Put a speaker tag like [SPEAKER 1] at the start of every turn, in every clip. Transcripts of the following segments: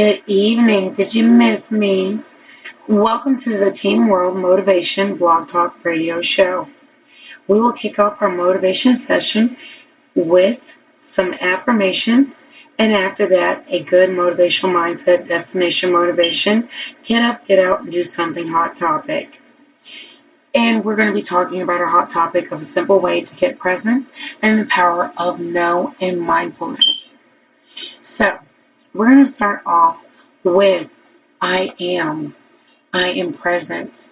[SPEAKER 1] Good evening. Did you miss me? Welcome to the Team World Motivation Blog Talk Radio Show. We will kick off our motivation session with some affirmations, and after that, a good motivational mindset, destination motivation, get up, get out, and do something hot topic. And we're going to be talking about our hot topic of a simple way to get present and the power of no and mindfulness. So, we're going to start off with I am present.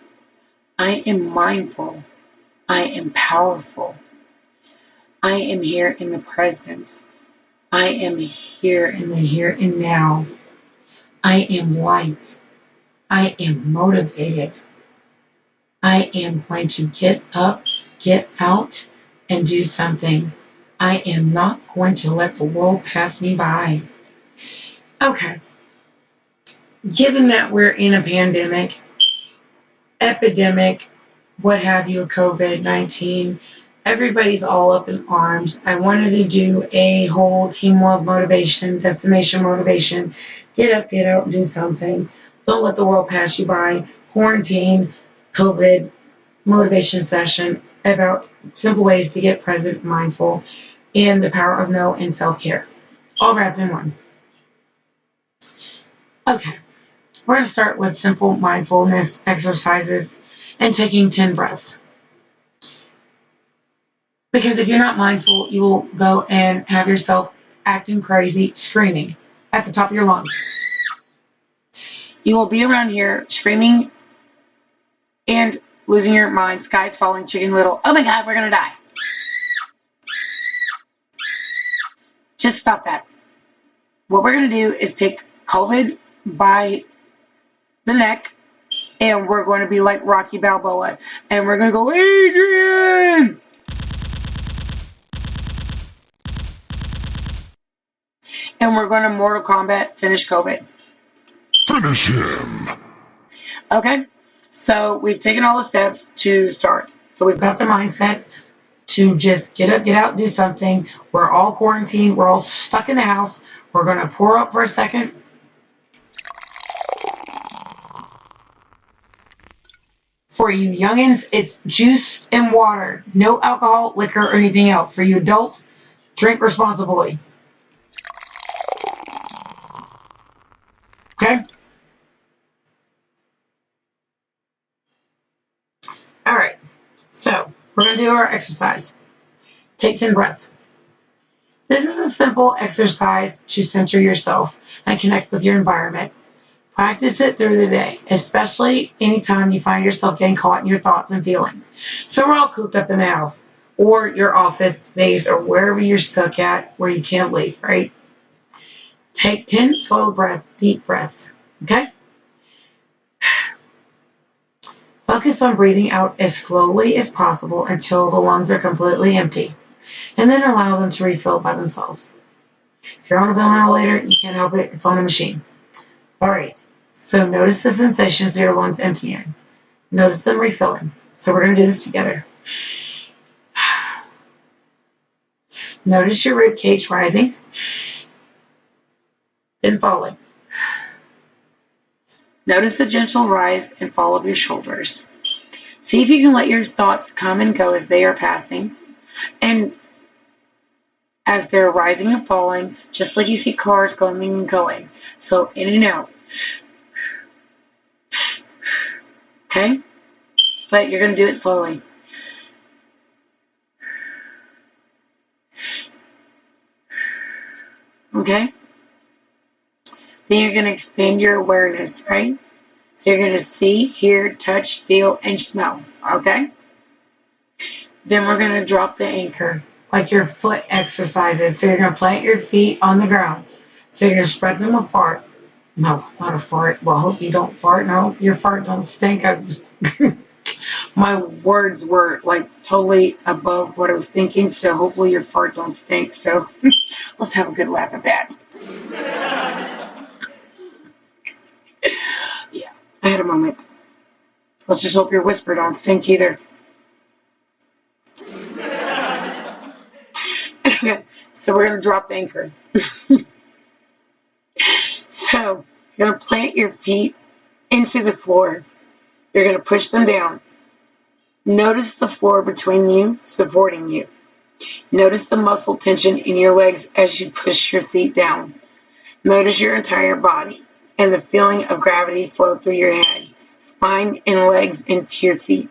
[SPEAKER 1] I am mindful. I am powerful. I am here in the present. I am here in the here and now. I am light. I am motivated. I am going to get up, get out, and do something. I am not going to let the world pass me by. Okay. Given that we're in a pandemic, epidemic, what have you, COVID-19, everybody's all up in arms. I wanted to do a whole Team World motivation, destination motivation, get up, get out, and do something. Don't let the world pass you by. Quarantine, COVID, motivation session about simple ways to get present, mindful, and the power of no and self-care. All wrapped in one. Okay, we're going to start with simple mindfulness exercises and taking 10 breaths. Because if you're not mindful, you will go and have yourself acting crazy, screaming at the top of your lungs. You will be around here screaming and losing your mind, skies falling, chicken little, oh my God, we're going to die. Just stop that. What we're going to do is take COVID by the neck, and we're going to be like Rocky Balboa, and we're going to go, Adrian! And we're going to Mortal Kombat finish COVID.
[SPEAKER 2] Finish him!
[SPEAKER 1] Okay, so we've taken all the steps to start. So we've got the mindset to just get up, get out, do something. We're all quarantined. We're all stuck in the house. We're going to pour up for a second. For you youngins, it's juice and water. No alcohol, liquor, or anything else. For you adults, drink responsibly. Okay? All right. So, we're going to do our exercise. Take 10 breaths. This is a simple exercise to center yourself and connect with your environment. Practice it through the day, especially anytime you find yourself getting caught in your thoughts and feelings. So we're all cooped up in the house or your office space or wherever you're stuck at where you can't leave, right? Take 10 slow breaths, deep breaths, okay? Focus on breathing out as slowly as possible until the lungs are completely empty, and then allow them to refill by themselves. If you're on a ventilator, you can't help it. It's on a machine. All right. So notice the sensations of your lungs emptying. Notice them refilling. So we're going to do this together. Notice your rib cage rising, then falling. Notice the gentle rise and fall of your shoulders. See if you can let your thoughts come and go as they are passing. And as they're rising and falling, just like you see cars coming and going. So in and out. Okay? But you're going to do it slowly. Okay? Then you're going to expand your awareness, right? So you're going to see, hear, touch, feel, and smell. Okay? Then we're going to drop the anchor, like your foot exercises. So you're going to plant your feet on the ground. So you're going to spread them apart. No, not a fart. Well, I hope you don't fart. No, your fart don't stink. My words were like totally above what I was thinking. So hopefully your fart don't stink. So let's have a good laugh at that. Yeah, I had a moment. Let's just hope your whisper don't stink either. So we're going to drop the anchor. So You're going to plant your feet into the floor. You're going to push them down. Notice the floor between you, supporting you. Notice the muscle tension in your legs as you push your feet down. Notice your entire body and the feeling of gravity flow through your head, spine, and legs into your feet.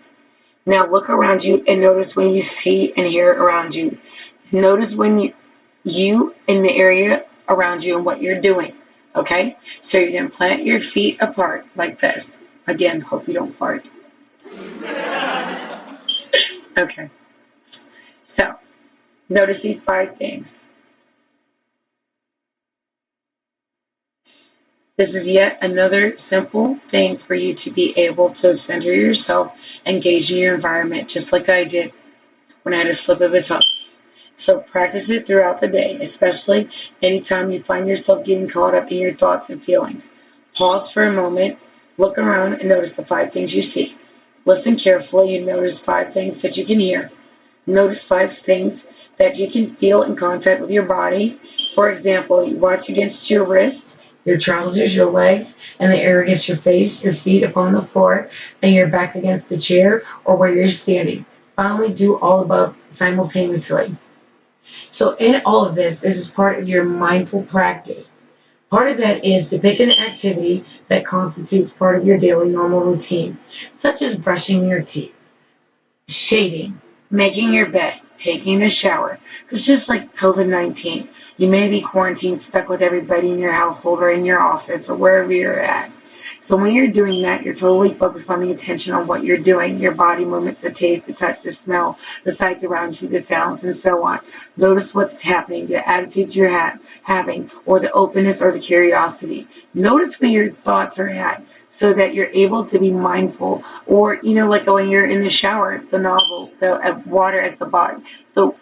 [SPEAKER 1] Now look around you and notice when you see and hear around you. Notice when you in the area around you and what you're doing. Okay? So you're going to plant your feet apart like this. Again, hope you don't fart. Okay. So, notice these 5 things. This is yet another simple thing for you to be able to center yourself, engage in your environment, just like I did when I had a slip of the tongue. So practice it throughout the day, especially anytime you find yourself getting caught up in your thoughts and feelings. Pause for a moment, look around, and notice the 5 things you see. Listen carefully and notice 5 things that you can hear. Notice 5 things that you can feel in contact with your body. For example, you watch against your wrists, your trousers, your legs, and the air against your face, your feet upon the floor, and your back against the chair or where you're standing. Finally, do all above simultaneously. So in all of this is part of your mindful practice. Part of that is to pick an activity that constitutes part of your daily normal routine, such as brushing your teeth, shaving, making your bed, taking a shower. Because just like COVID-19, you may be quarantined, stuck with everybody in your household or in your office or wherever you're at. So when you're doing that, you're totally focused on the attention on what you're doing, your body movements, the taste, the touch, the smell, the sights around you, the sounds, and so on. Notice what's happening, the attitudes you're having, or the openness or the curiosity. Notice where your thoughts are at so that you're able to be mindful. Or, like when you're in the shower, the nozzle, the water as the body, the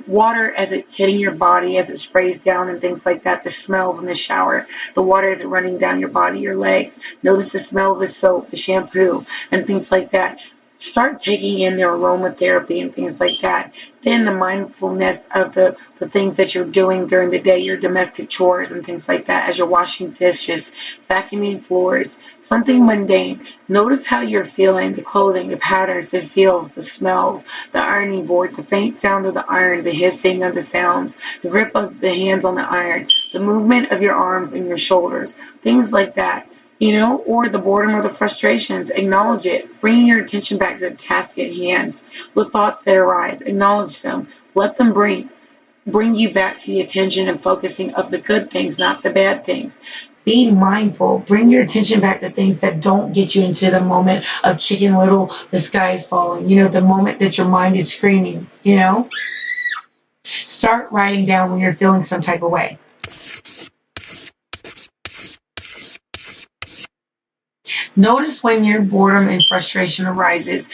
[SPEAKER 1] water as it's hitting your body, as it sprays down and things like that, the smells in the shower, the water as it running down your body, your legs. Notice the smell of the soap, the shampoo, and things like that. Start taking in the aromatherapy and things like that. Then the mindfulness of the things that you're doing during the day, your domestic chores and things like that, as you're washing dishes, vacuuming floors, something mundane. Notice how you're feeling, the clothing, the patterns, the feels, the smells, the ironing board, the faint sound of the iron, the hissing of the sounds, the grip of the hands on the iron, the movement of your arms and your shoulders, things like that. Or the boredom or the frustrations, acknowledge it. Bring your attention back to the task at hand. The thoughts that arise, acknowledge them. Let them bring you back to the attention and focusing of the good things, not the bad things. Be mindful. Bring your attention back to things that don't get you into the moment of Chicken Little, the sky is falling. The moment that your mind is screaming, Start writing down when you're feeling some type of way. Notice when your boredom and frustration arises,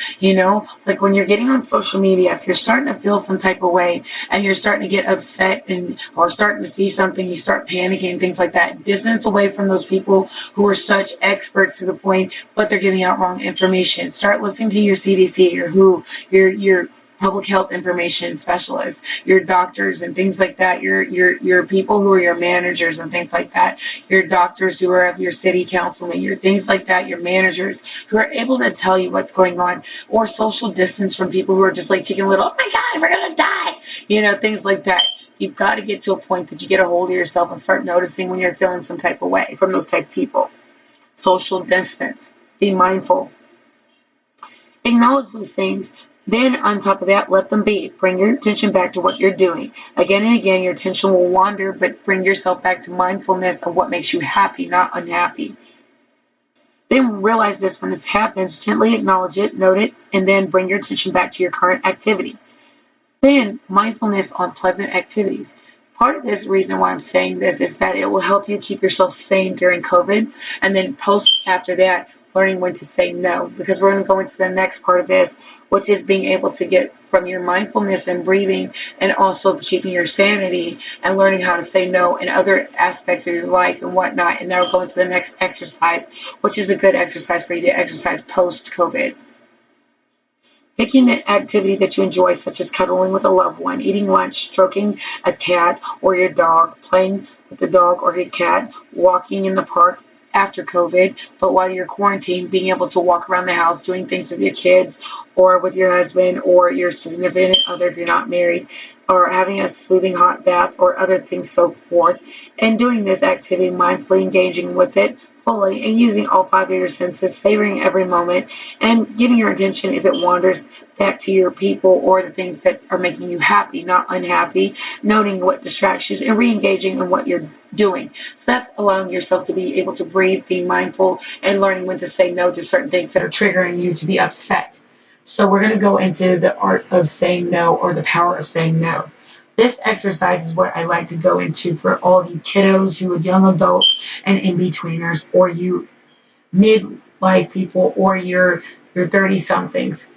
[SPEAKER 1] like when you're getting on social media, if you're starting to feel some type of way and you're starting to get upset or starting to see something, you start panicking, things like that. Distance away from those people who are such experts to the point, but they're giving out wrong information. Start listening to your CDC, your WHO, your public health information specialists, your doctors and things like that, your people who are your managers and things like that, your doctors who are of your city councilmen, your things like that, your managers who are able to tell you what's going on, or social distance from people who are just like Chicken Little, oh my God, we're going to die, things like that. You've got to get to a point that you get a hold of yourself and start noticing when you're feeling some type of way from those type of people. Social distance. Be mindful. Acknowledge those things. Then, on top of that, let them be. Bring your attention back to what you're doing. Again and again, your attention will wander, but bring yourself back to mindfulness of what makes you happy, not unhappy. Then realize this when this happens, gently acknowledge it, note it, and then bring your attention back to your current activity. Then, mindfulness on pleasant activities. Part of this reason why I'm saying this is that it will help you keep yourself sane during COVID, and then after that, learning when to say no, because we're going to go into the next part of this, which is being able to get from your mindfulness and breathing and also keeping your sanity and learning how to say no in other aspects of your life and whatnot. And that'll go into the next exercise, which is a good exercise for you to exercise post-COVID. Picking an activity that you enjoy, such as cuddling with a loved one, eating lunch, stroking a cat or your dog, playing with the dog or your cat, walking in the park, after COVID, but while you're quarantined, being able to walk around the house, doing things with your kids or with your husband or your significant other if you're not married, or having a soothing hot bath or other things so forth, and doing this activity mindfully, engaging with it fully and using all five of your senses, savoring every moment, and giving your attention if it wanders back to your people or the things that are making you happy, not unhappy, noting what distracts you and re-engaging in what you're doing. So that's allowing yourself to be able to breathe, being mindful, and learning when to say no to certain things that are triggering you to be upset. So we're going to go into the art of saying no, or the power of saying no. This exercise is what I like to go into for all of you kiddos, you young adults and in-betweeners, or you midlife people, or your 30-somethings.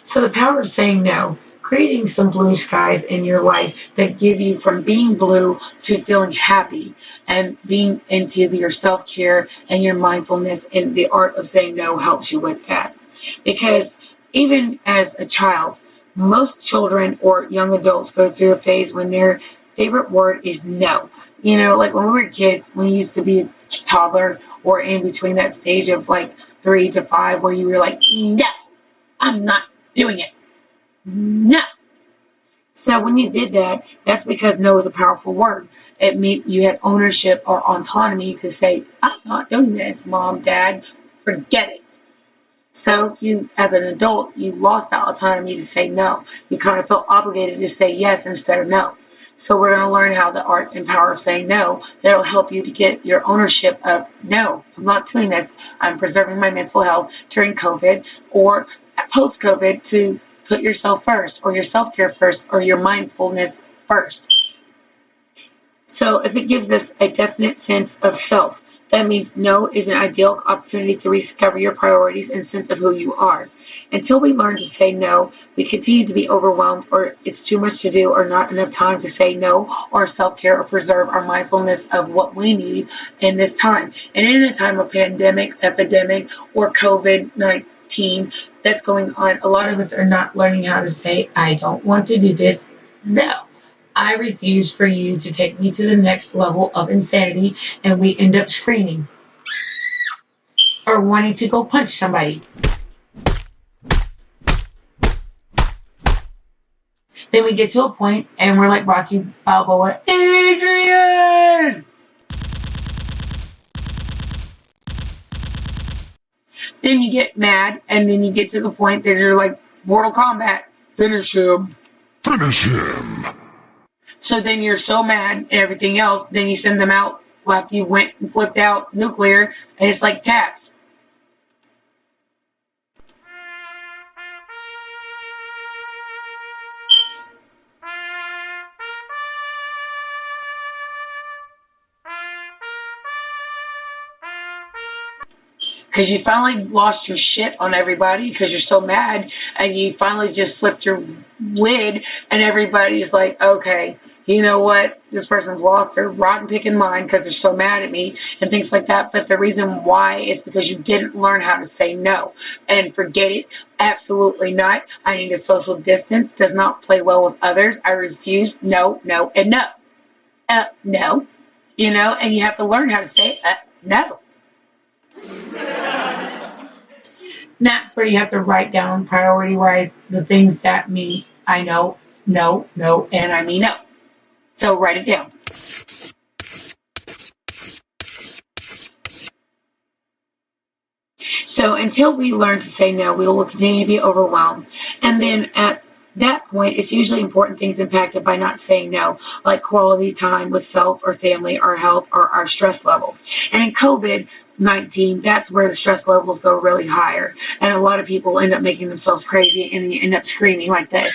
[SPEAKER 1] So the power of saying no, creating some blue skies in your life that give you from being blue to feeling happy, and being into your self-care and your mindfulness, and the art of saying no helps you with that. Because even as a child, most children or young adults go through a phase when their favorite word is no. Like when we were kids, when you used to be a toddler or in between that stage of like 3 to 5 where you were like, no, I'm not doing it. No. So when you did that, that's because no is a powerful word. It meant you had ownership or autonomy to say, I'm not doing this, mom, dad, forget it. So you, as an adult, you lost that autonomy to say no. You kind of felt obligated to say yes instead of no. So we're going to learn how the art and power of saying no, that'll help you to get your ownership of, no, I'm not doing this. I'm preserving my mental health during COVID or post-COVID, to put yourself first, or your self-care first, or your mindfulness first. So if it gives us a definite sense of self, that means no is an ideal opportunity to rediscover your priorities and sense of who you are. Until we learn to say no, we continue to be overwhelmed, or it's too much to do, or not enough time to say no, or self-care, or preserve our mindfulness of what we need in this time. And in a time of pandemic, epidemic, or COVID-19 that's going on, a lot of us are not learning how to say, I don't want to do this. No. I refuse for you to take me to the next level of insanity, and we end up screaming or wanting to go punch somebody. Then we get to a point and we're like Rocky Balboa, Adrian! Then you get mad, and then you get to the point that you're like Mortal Kombat, finish him.
[SPEAKER 2] Finish him.
[SPEAKER 1] So then you're so mad and everything else, then you send them out after you went and flipped out nuclear, and it's like taps. Because you finally lost your shit on everybody because you're so mad, and you finally just flipped your lid, and everybody's like, okay, you know what? This person's lost their rotten picking mind because they're so mad at me and things like that. But the reason why is because you didn't learn how to say no. And forget it. Absolutely not. I need a social distance. Does not play well with others. I refuse. No, no, and no. No. And you have to learn how to say no. That's where you have to write down, prioritize the things that mean I know, no, no, and I mean no. So write it down. So until we learn to say no, we will continue to be overwhelmed. And then at that point, it's usually important things impacted by not saying no, like quality time with self or family, our health, or our stress levels. And in COVID-19, that's where the stress levels go really higher. And a lot of people end up making themselves crazy, and they end up screaming like this.